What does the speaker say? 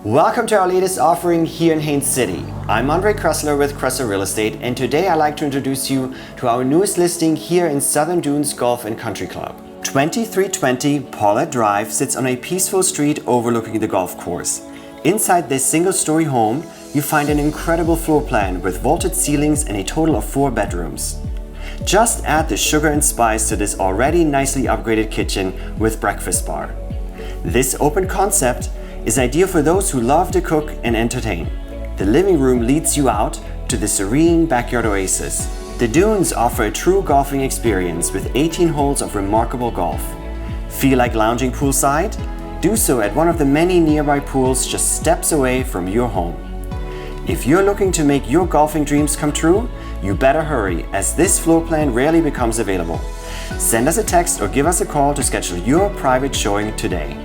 Welcome to our latest offering here in Haines City. I'm Andre Kressler with Kressler Real Estate, and today I'd like to introduce you to our newest listing here in Southern Dunes Golf and Country Club. 2320 Paulette Drive sits on a peaceful street overlooking the golf course. Inside this single-story home, you find an incredible floor plan with vaulted ceilings and a total of 4 bedrooms. Just add the sugar and spice to this already nicely upgraded kitchen with breakfast bar. This open concept is ideal for those who love to cook and entertain. The living room leads you out to the serene backyard oasis. The dunes offer a true golfing experience with 18 holes of remarkable golf. Feel like lounging poolside? Do so at one of the many nearby pools just steps away from your home. If you're looking to make your golfing dreams come true, you better hurry, as this floor plan rarely becomes available. Send us a text or give us a call to schedule your private showing today.